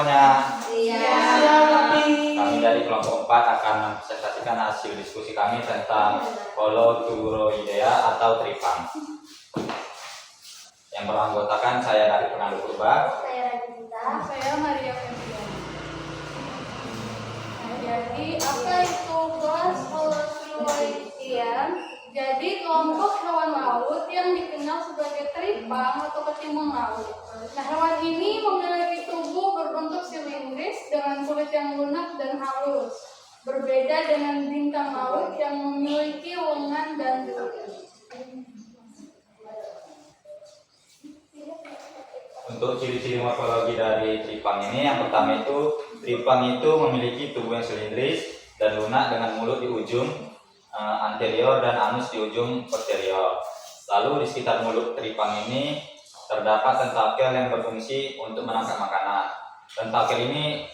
semuanya? Iya. Kami dari kelompok 4 akan mempresentasikan hasil diskusi kami tentang Holoturoidea atau tripang. Yang beranggotakan saya dari Fernando Purba, Saya Radita. Saya Maria Febrian. Nah, jadi apa itu Holoturoidea? Jadi kelompok hewan laut yang dikenal sebagai tripang atau ketimun laut. Nah, hewan ini memiliki tubuh berbentuk silindris dengan kulit yang lunak dan halus. Berbeda dengan bintang laut yang memiliki lengan dan duri. untuk ciri-ciri morfologi dari tripang ini, yang pertama itu tripang itu memiliki tubuh yang silindris dan lunak dengan mulut di ujung anterior dan anus di ujung posterior. Lalu di sekitar mulut tripang ini terdapat tentakel yang berfungsi untuk menangkap makanan. Tentakel ini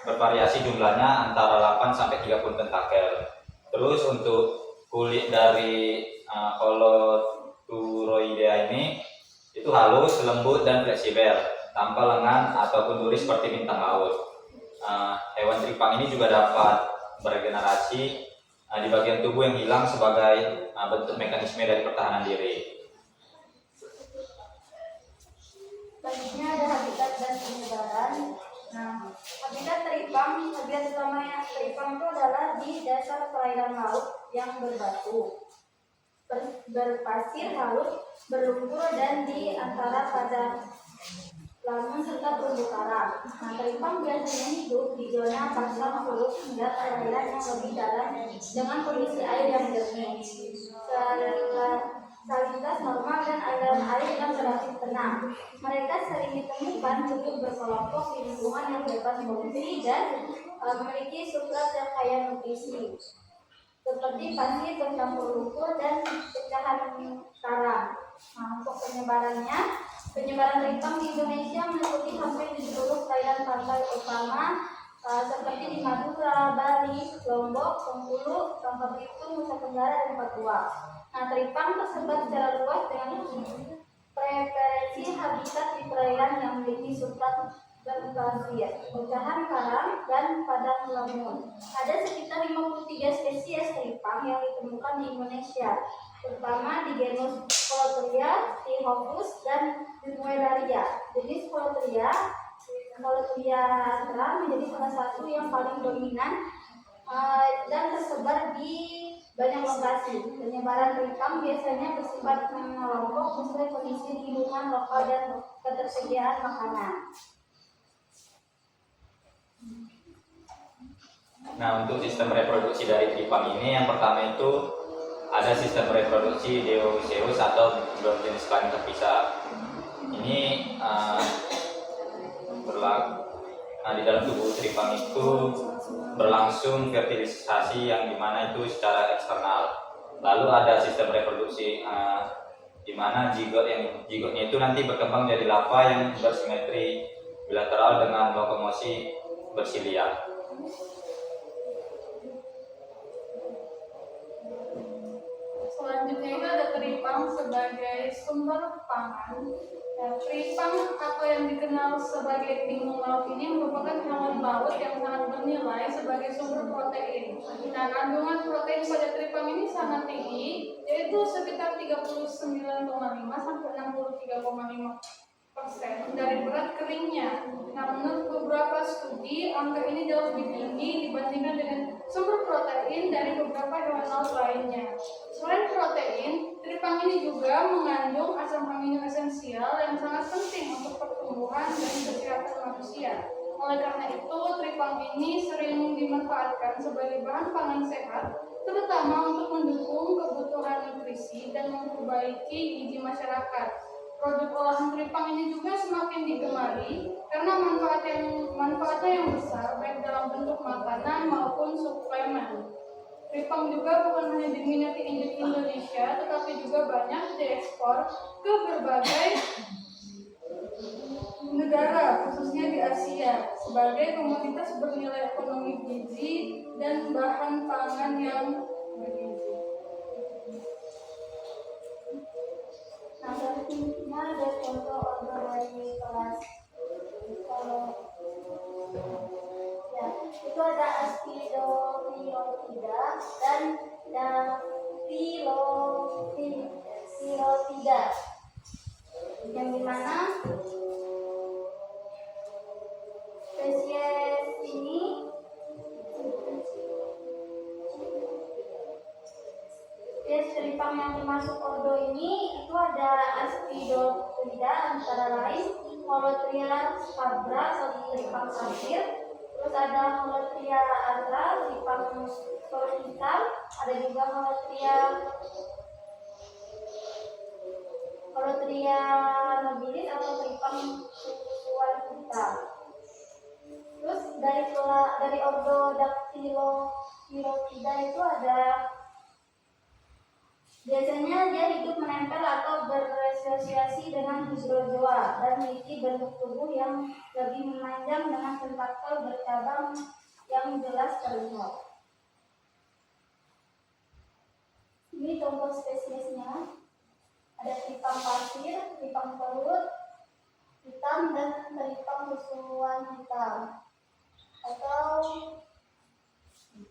bervariasi jumlahnya antara 8 sampai 30 tentakel. Terus untuk kulit dari Holoturoidea ini itu halus, lembut dan fleksibel, tanpa lengan ataupun duri seperti bintang laut. Hewan tripang ini juga dapat beregenerasi di bagian tubuh yang hilang sebagai bentuk mekanisme dari pertahanan diri. Selanjutnya ada habitat dan penyebaran. Nah, habitat tripang, habitat utamanya tripang itu adalah di dasar perairan laut yang berbatu, berpasir halus, berlumpur dan di antara padang lamun serta terumbu karang. Nah, tripang biasanya hidup di zona pasang surut hingga perairan yang lebih dalam dengan kondisi air yang jernih, salinitas normal dan aliran air yang relatif tenang. Mereka sering ditemukan hidup berkelompok di lingkungan yang bebas polusi dan memiliki substrat yang kaya nutrisi, seperti pasir bercampur lumpur dan pecahan karang. Nah, untuk penyebaran tripang di Indonesia meliputi hampir di seluruh perairan pantai utama seperti di Madura, Bali, Lombok, Bengkulu, Bangka Belitung, Nusa Tenggara, dan Papua. Nah, tripang tersebar secara luas dengan preferensi habitat di perairan yang memiliki substrat berpasir, pecahan karang, dan padang lamun. Ada sekitar 53 spesies tripang yang ditemukan di Indonesia, terutama di genus Holothuria, Theophilus, dan Muellaria. Jenis Holothuria menjadi salah satu yang paling dominan dan tersebar di banyak lokasi. Penyebaran tripang biasanya bersifat mengelompok sesuai kondisi lingkungan lokal dan ketersediaan makanan. Nah, untuk sistem reproduksi dari tripang ini, yang pertama itu ada sistem reproduksi Dioeceous atau dua jenis kelamin terpisah. Ini di dalam tubuh tripang itu berlangsung fertilisasi yang dimana itu secara eksternal. Lalu ada sistem reproduksi di mana zigotnya itu nanti berkembang jadi larva yang bersimetri bilateral dengan lokomosi bersilia. Selanjutnya itu ada tripang sebagai sumber pangan. Nah, tripang atau yang dikenal sebagai timun laut ini merupakan hewan laut yang sangat bernilai sebagai sumber protein. Nah, kandungan protein pada tripang ini sangat tinggi, yaitu sekitar 39,5 sampai 63,5% dari berat keringnya. Nah, menurut beberapa studi, angka ini jauh lebih tinggi dibandingkan dengan sumber protein dari beberapa hewan laut lainnya. Selain protein, tripang ini juga mengandung asam amino esensial yang sangat penting untuk pertumbuhan dan kesehatan manusia. Oleh karena itu, tripang ini sering dimanfaatkan sebagai bahan pangan sehat, terutama untuk mendukung kebutuhan nutrisi dan memperbaiki gizi masyarakat. Produk olahan tripang ini juga semakin digemari karena manfaatnya yang besar baik dalam bentuk makanan maupun suplemen. Tripang juga bukan hanya diminati di Indonesia, tetapi juga banyak diekspor ke berbagai negara, khususnya di Asia, sebagai komoditas bernilai ekonomi gizi dan bahan pangan yang bergizi. Nah, selanjutnya ada contoh organisasi Hirotida, yang dimana spesies ini teripang yang termasuk ordo ini itu ada Aspidoptida antara lain Holotria scabra atau teripang safir, terus ada Holotria adra teripang sorot hitam, ada juga Holotria nobilis atau teripang susuan hitam. Terus dari ordo Dactylorhizida itu ada biasanya dia hidup menempel atau berasosiasi dengan hydrozoa dan memiliki bentuk tubuh yang lebih memanjang dengan tentakel bercabang yang jelas terlihat. Ini contoh spesiesnya. Ada teripang pasir, teripang perut hitam, dan teripang susuan hitam. Atau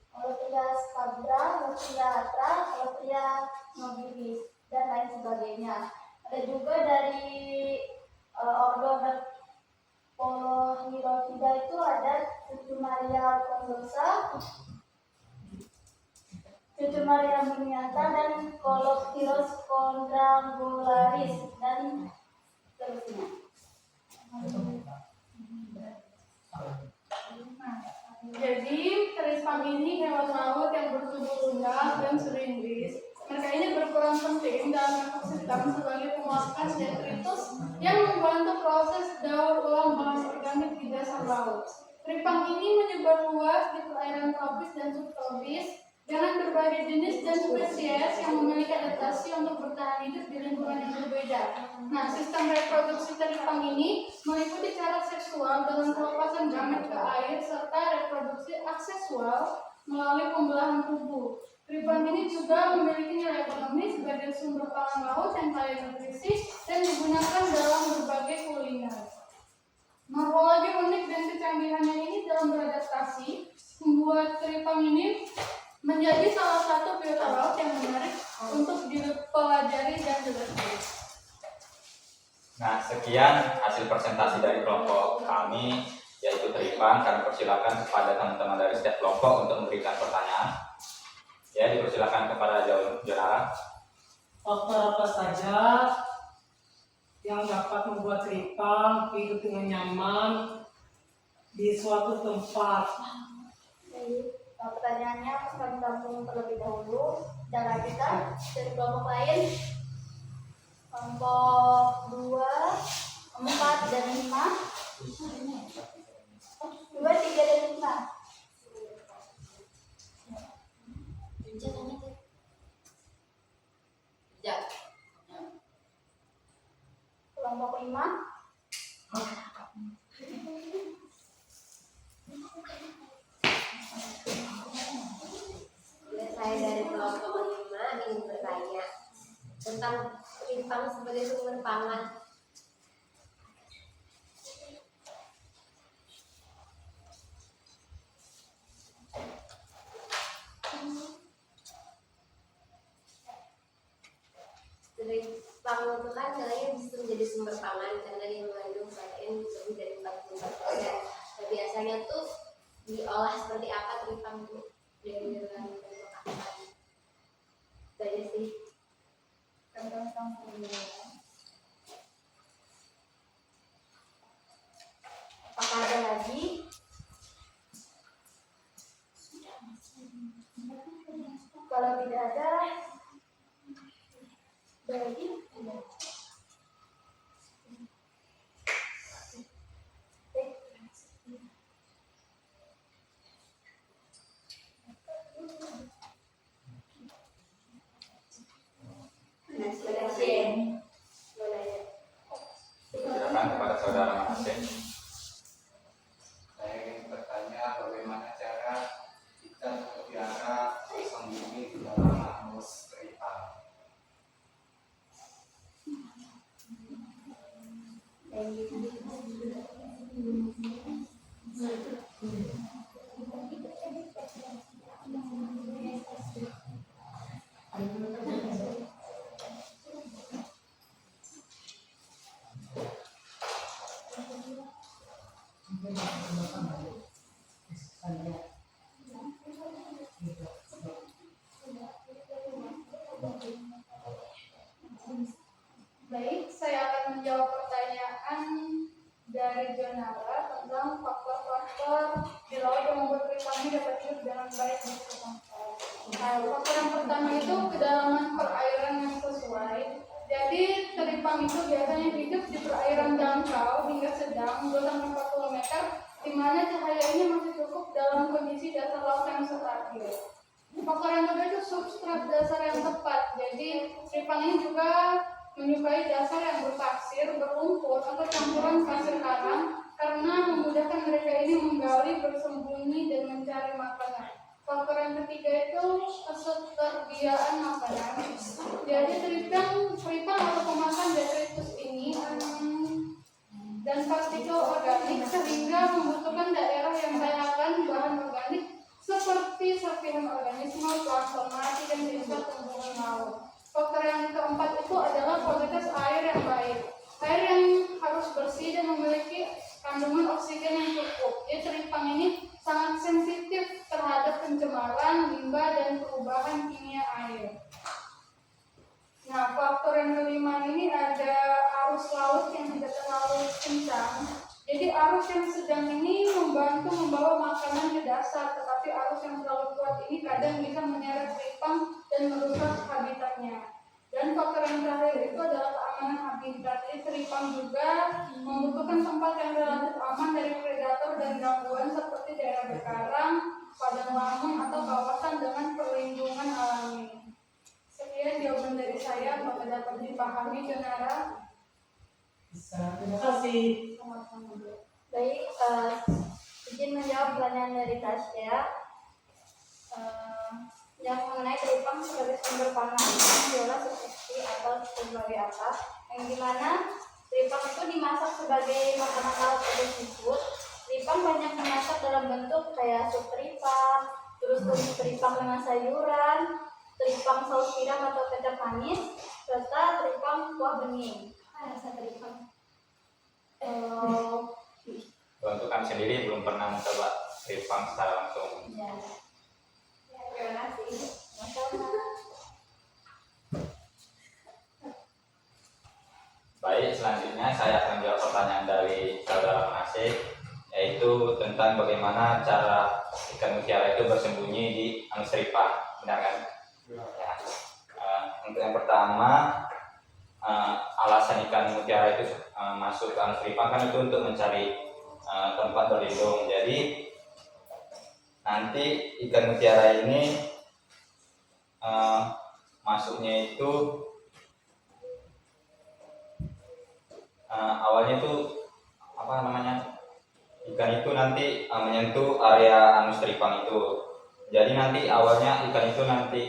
Holotria scabra, Holotria atra, Holotria nobilis, dan lain sebagainya. Ada juga dari ordo Polohirotida itu ada Cucumaria condosa, Cucumaria miniata, dan Colopteros quadrangularis, dan seterusnya. Jadi teripang ini hewan laut yang bertubuh lunak dan silindris. Mereka ini berperan penting dalam ekosistem sebagai penguatkan detritus yang membantu proses daur ulang bahan organik di dasar laut. Teripang ini menyebar luas di perairan tropis dan subtropis dengan berbagai jenis dan spesies yang memiliki adaptasi untuk bertahan hidup di lingkungan yang berbeda. Nah, sistem reproduksi teripang ini meliputi cara seksual dengan pelepasan gamet ke air serta reproduksi aksesual melalui pembelahan tubuh. Teripang ini juga memiliki nilai ekonomi sebagai sumber pangan laut yang kaya nutrisi dan digunakan dalam berbagai kuliner. Morfologi unik dan kecanggihannya ini dalam beradaptasi membuat teripang ini menjadi salah satu biota laut yang menarik untuk dipelajari dan dilestarikan. Nah, sekian hasil presentasi dari kelompok kami, yaitu teripang. Kami persilakan kepada teman-teman dari setiap kelompok untuk memberikan pertanyaan. Ya, dipersilakan kepada Jonara. Faktor apa saja yang dapat membuat teripang hidup dengan nyaman di suatu tempat? Pertanyaannya kami tampung terlebih dahulu. Dan lanjutkan dari kelompok lain. Kelompok 2, 4, dan 5. 2, 3, dan 5. Kelompok 5. Saya dari kelompok 5 ingin bertanya tentang teripang sebagai sumber pangan. Teripang itu kan nilainya bisa menjadi sumber pangan karena dia mengandung protein lebih dari 44%. Dan biasanya tuh diolah seperti apa teripang itu? Dari bentuk apa? Itu aja sih. Apakah ada lagi? Kalau tidak ada lagi? Silakan kepada saudara Manase. Saya ingin bertanya bagaimana cara kita memelihara sembunyi di dalam anus teripang. Baik, saya akan menjawab pertanyaan dari Jonara tentang faktor-faktor di laut yang membuat teripang ini dapat hidup dengan baik di sekitar. Nah, faktor yang pertama itu kedalaman perairan yang sesuai. Jadi teripang itu biasanya hidup di perairan dangkal hingga sedang 2-4 km, di mana cahaya ini masih cukup dalam kondisi dasar laut yang stabil. Faktor yang kedua itu substrat dasar yang tepat. Jadi teripang ini juga menyukai dasar yang berpasir, berlumpur, atau campuran pasir karang karena memudahkan mereka ini menggali, bersembunyi, dan mencari makanan. Faktor yang ketiga itu ketersediaan makanan. Jadi teripang atau pemakan detritus ini dan partikel organik sehingga membutuhkan daerah yang kaya akan bahan organik seperti serpihan organisme, plankton mati, dan sisa tumbuhan laut. Faktor yang keempat itu adalah kualitas air yang baik. Air yang harus bersih dan memiliki kandungan oksigen yang cukup. Jadi teripang ini sangat sensitif terhadap pencemaran, limbah, dan perubahan kimia air. Nah, faktor yang kelima ini ada arus laut yang tidak terlalu kencang. Jadi arus yang sedang ini membantu membawa makanan ke dasar, tetapi arus yang terlalu kuat ini kadang bisa menyeret teripang dan merusak habitatnya. Dan faktor yang terakhir itu adalah keamanan habitat. Jadi teripang juga membutuhkan tempat yang relatif aman dari predator dan gangguan seperti daerah berkarang, padang lamun, atau kawasan dengan perlindungan alami. Sekian jawaban dari saya, apakah dapat dipahami, Jonara? Bisa, terima kasih. Baik, izin menjawab pertanyaan dari Tasya. Yang mengenai teripang sebagai sumber pangan jelas seperti atau sebagai apa, yang dimana teripang itu dimasak sebagai makanan laut atau seafood. Teripang banyak dimasak dalam bentuk kayak sup teripang, terus tumis teripang dengan sayuran, teripang saus tiram atau kecap manis, serta teripang kuah bening. Rasa teripang Untuk kami sendiri belum pernah mencoba teripang secara langsung. ya. Terima kasih. Baik, selanjutnya saya akan jawab pertanyaan dari saudara Manasih, yaitu tentang bagaimana cara ikan mutiara itu bersembunyi di anus teripang, benar kan? Ya. Untuk yang pertama, alasan ikan mutiara itu masuk ke anus teripang kan itu untuk mencari tempat berlindung. Jadi nanti ikan mutiara ini masuknya itu awalnya itu apa namanya, ikan itu nanti menyentuh area anus teripang itu. Jadi nanti awalnya ikan itu nanti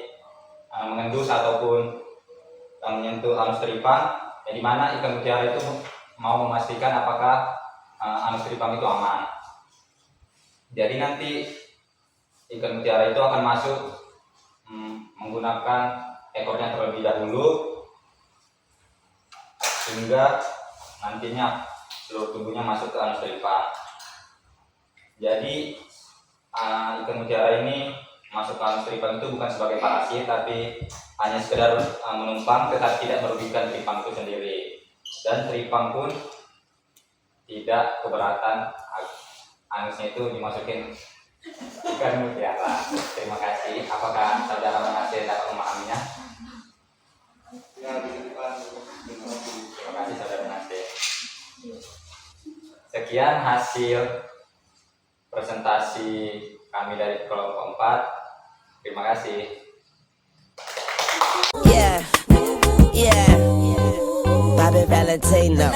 mengendus ataupun menyentuh anus teripang, di mana ikan mutiara itu mau memastikan apakah anus teripang itu aman. Jadi nanti ikan mutiara itu akan masuk menggunakan ekornya terlebih dahulu hingga nantinya seluruh tubuhnya masuk ke anus teripang. Jadi ikan mutiara ini masuk ke anus teripang itu bukan sebagai parasit, tapi hanya sekedar menumpang, tetapi tidak merugikan teripang itu sendiri. Dan teripang pun tidak keberatan anusnya itu dimasukin ikan mutiara. Terima kasih. Apakah saudara Manasih dapat memahaminya? Ya, dengan Terima kasih saudara Manasih. Sekian hasil presentasi kami dari kelompok 4. Terima kasih. Yeah, Bobby Valentino.